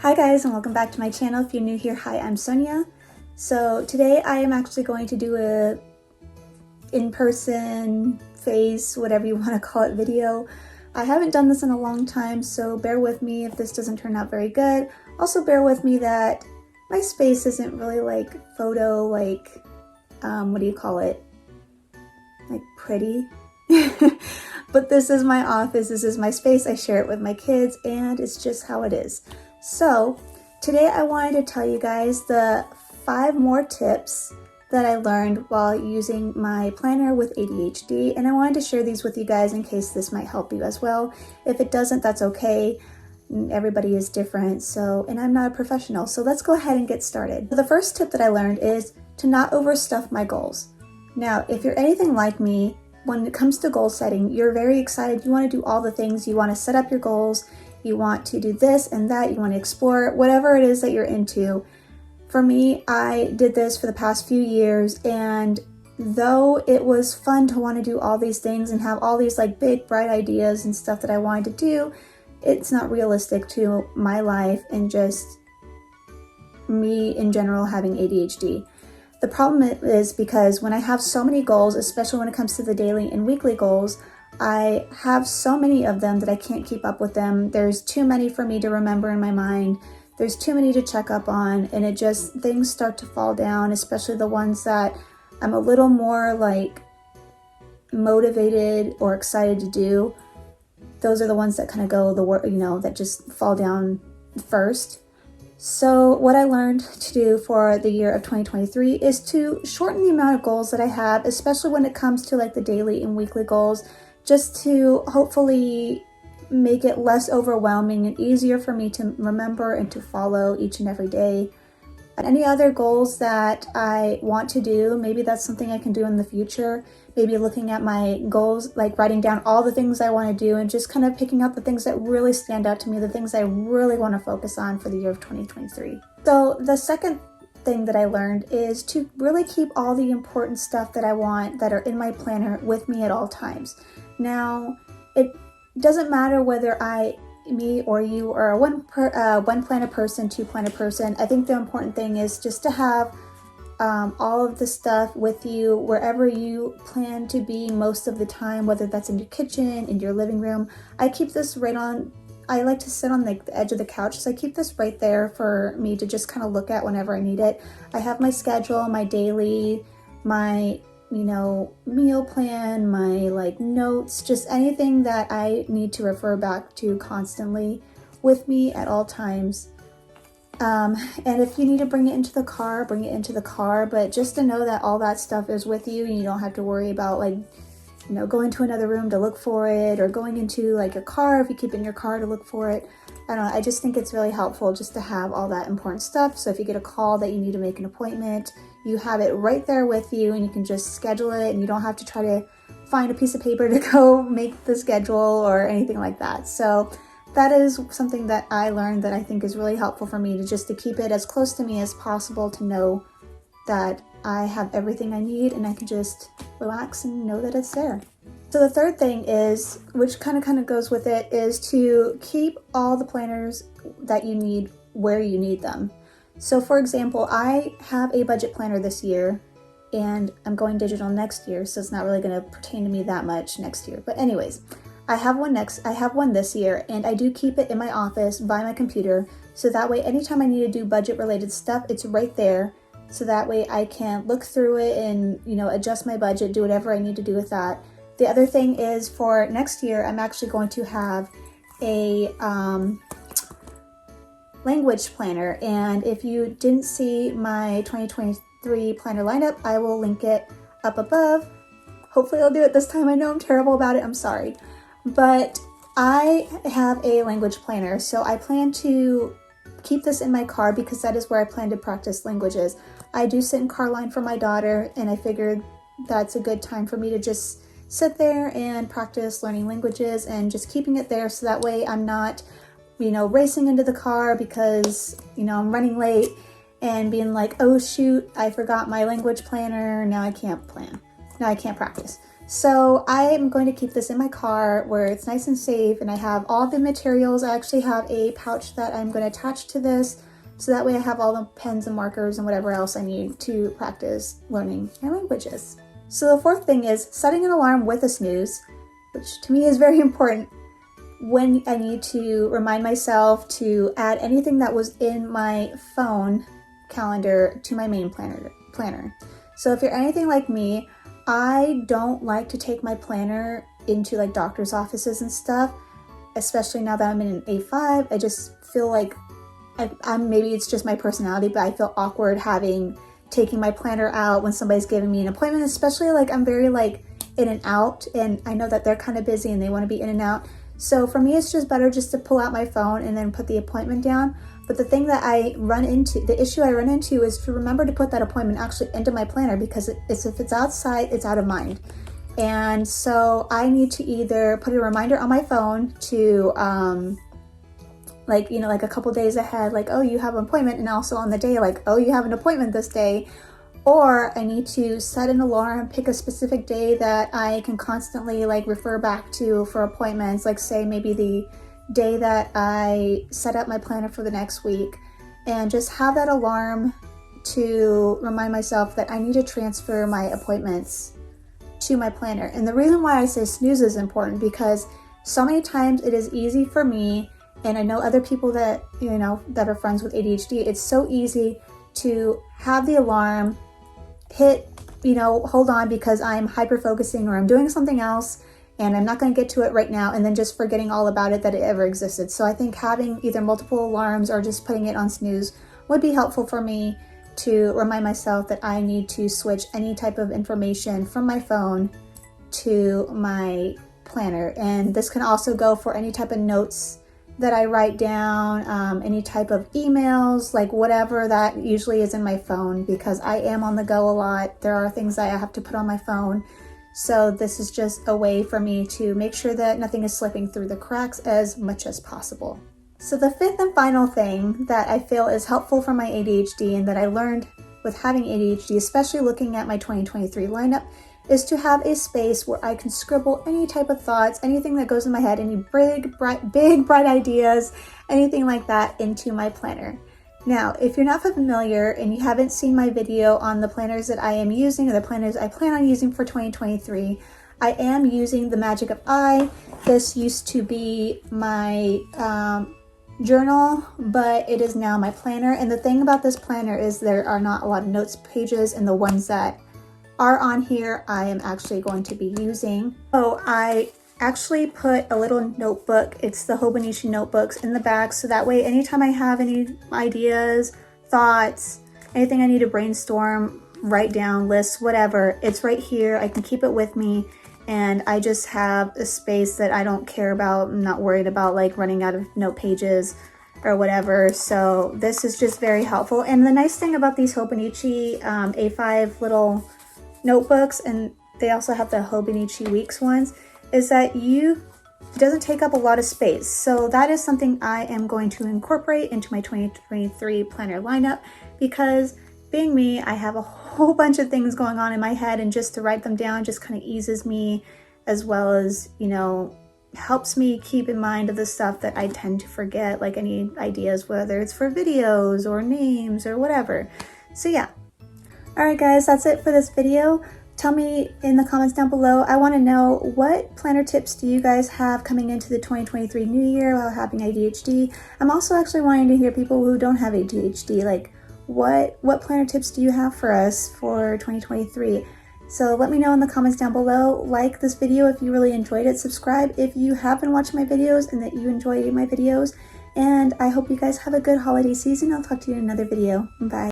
Hi guys, and welcome back to my channel. If you're new here, hi, I'm Sonia. So today I am actually going to do a in-person, face, whatever you want to call it, video. I haven't done this in a long time, so bear with me if this doesn't turn out very good. Also bear with me that my space isn't really like photo, like, what do you call it? Like pretty. But this is my office, this is my space, I share it with my kids, and it's just how it is. So today I wanted to tell you guys the 5 more tips that I learned while using my planner with ADHD, and I wanted to share these with you guys in case this might help you as well. If it doesn't, that's okay. Everybody is different, and I'm not a professional, so let's go ahead and get started. The first tip that I learned is to not overstuff my goals. Now, if you're anything like me, when it comes to goal setting, you're very excited, you want to do all the things, you want to set up your goals, you want to do this and that, you want to explore whatever it is that you're into. For me, I did this for the past few years, and though it was fun to want to do all these things and have all these like big bright ideas and stuff that I wanted to do, it's not realistic to my life and just me in general having ADHD. The problem is because when I have so many goals, especially when it comes to the daily and weekly goals, I have so many of them that I can't keep up with them. There's too many for me to remember in my mind. There's too many to check up on, and things start to fall down, especially the ones that I'm a little more like motivated or excited to do. Those are the ones that kind of go that just fall down first. So what I learned to do for the year of 2023 is to shorten the amount of goals that I have, especially when it comes to like the daily and weekly goals, just to hopefully make it less overwhelming and easier for me to remember and to follow each and every day. Any other goals that I want to do, maybe that's something I can do in the future. Maybe looking at my goals, like writing down all the things I want to do and just kind of picking out the things that really stand out to me, the things I really want to focus on for the year of 2023. So the second thing that I learned is to really keep all the important stuff that I want that are in my planner with me at all times. Now, it doesn't matter whether me or you are a one planner person, 2 planner person. I think the important thing is just to have all of the stuff with you wherever you plan to be most of the time, whether that's in your kitchen, in your living room. I keep this I like to sit on the edge of the couch, so I keep this right there for me to just kind of look at whenever I need it. I have my schedule, my daily, my meal plan, my like notes, just anything that I need to refer back to constantly with me at all times. And if you need to bring it into the car, bring it into the car, but just to know that all that stuff is with you and you don't have to worry about like, going to another room to look for it, or going into like your car, if you keep it in your car, to look for it. I don't know, I just think it's really helpful just to have all that important stuff. So if you get a call that you need to make an appointment, you have it right there with you and you can just schedule it, and you don't have to try to find a piece of paper to go make the schedule or anything like that. So that is something that I learned that I think is really helpful for me, to keep it as close to me as possible, to know that I have everything I need and I can just relax and know that it's there. So the third thing is, which kind of goes with it, is to keep all the planners that you need where you need them. So for example, I have a budget planner this year and I'm going digital next year, so it's not really going to pertain to me that much next year. But anyways, I have one this year, and I do keep it in my office by my computer, so that way anytime I need to do budget related stuff, it's right there. So that way I can look through it and, adjust my budget, do whatever I need to do with that. The other thing is, for next year, I'm actually going to have a language planner. And if you didn't see my 2023 planner lineup, I will link it up above. Hopefully I'll do it this time. I know I'm terrible about it. I'm sorry. But I have a language planner, so I plan to keep this in my car because that is where I plan to practice languages. I do sit in car line for my daughter, and I figured that's a good time for me to just sit there and practice learning languages, and just keeping it there so that way I'm not, racing into the car because, I'm running late and being like, oh shoot, I forgot my language planner, now I can't practice. So I am going to keep this in my car where it's nice and safe, and I have all the materials. I actually have a pouch that I'm going to attach to this, so that way I have all the pens and markers and whatever else I need to practice learning my languages. So the fourth thing is setting an alarm with a snooze, which to me is very important when I need to remind myself to add anything that was in my phone calendar to my main planner. So if you're anything like me, I don't like to take my planner into like doctor's offices and stuff, especially now that I'm in an A5. I just feel like I'm maybe it's just my personality, but I feel awkward taking my planner out when somebody's giving me an appointment, especially like I'm very like in and out, and I know that they're kind of busy and they want to be in and out. So for me, it's just better just to pull out my phone and then put the appointment down. But the thing that the issue I run into is to remember to put that appointment actually into my planner, because if it's outside, it's out of mind. And so I need to either put a reminder on my phone to, like a couple days ahead, like, oh, you have an appointment, and also on the day, like, oh, you have an appointment this day. Or I need to set an alarm, pick a specific day that I can constantly like refer back to for appointments, like say maybe the day that I set up my planner for the next week, and just have that alarm to remind myself that I need to transfer my appointments to my planner. And the reason why I say snooze is important, because so many times it is easy for me, and I know other people that, that are friends with ADHD, it's so easy to have the alarm hit, hold on because I'm hyper focusing or I'm doing something else and I'm not going to get to it right now, and then just forgetting all about it that it ever existed. So I think having either multiple alarms or just putting it on snooze would be helpful for me to remind myself that I need to switch any type of information from my phone to my planner. And this can also go for any type of notes that I write down, any type of emails, like whatever that usually is in my phone, because I am on the go a lot. There are things that I have to put on my phone. So this is just a way for me to make sure that nothing is slipping through the cracks as much as possible. So the fifth and final thing that I feel is helpful for my ADHD, and that I learned with having ADHD, especially looking at my 2023 lineup, is to have a space where I can scribble any type of thoughts, anything that goes in my head, any big, bright ideas, anything like that into my planner. Now, if you're not familiar and you haven't seen my video on the planners that I am using, or the planners I plan on using for 2023, I am using the Magic of I. This used to be my journal, but it is now my planner. And the thing about this planner is there are not a lot of notes pages, and the ones that are on here I am actually going to be using. So I actually put a little notebook, it's the Hobonichi notebooks, in the back, so that way anytime I have any ideas, thoughts, anything I need to brainstorm, write down, lists, whatever, it's right here. I can keep it with me, and I just have a space that I don't care about. I'm not worried about like running out of note pages or whatever. So this is just very helpful. And the nice thing about these Hobonichi A5 little notebooks, and they also have the Hobonichi Weeks ones, is that it doesn't take up a lot of space. So that is something I am going to incorporate into my 2023 planner lineup, because being me, I have a whole bunch of things going on in my head, and just to write them down just kind of eases me, as well as, helps me keep in mind of the stuff that I tend to forget, like any ideas, whether it's for videos or names or whatever. So yeah. Alright guys, that's it for this video. Tell me in the comments down below. I want to know, what planner tips do you guys have coming into the 2023 new year while having ADHD? I'm also actually wanting to hear people who don't have ADHD, like what planner tips do you have for us for 2023? So let me know in the comments down below. Like this video if you really enjoyed it. Subscribe if you have been watching my videos and that you enjoy my videos. And I hope you guys have a good holiday season. I'll talk to you in another video. Bye.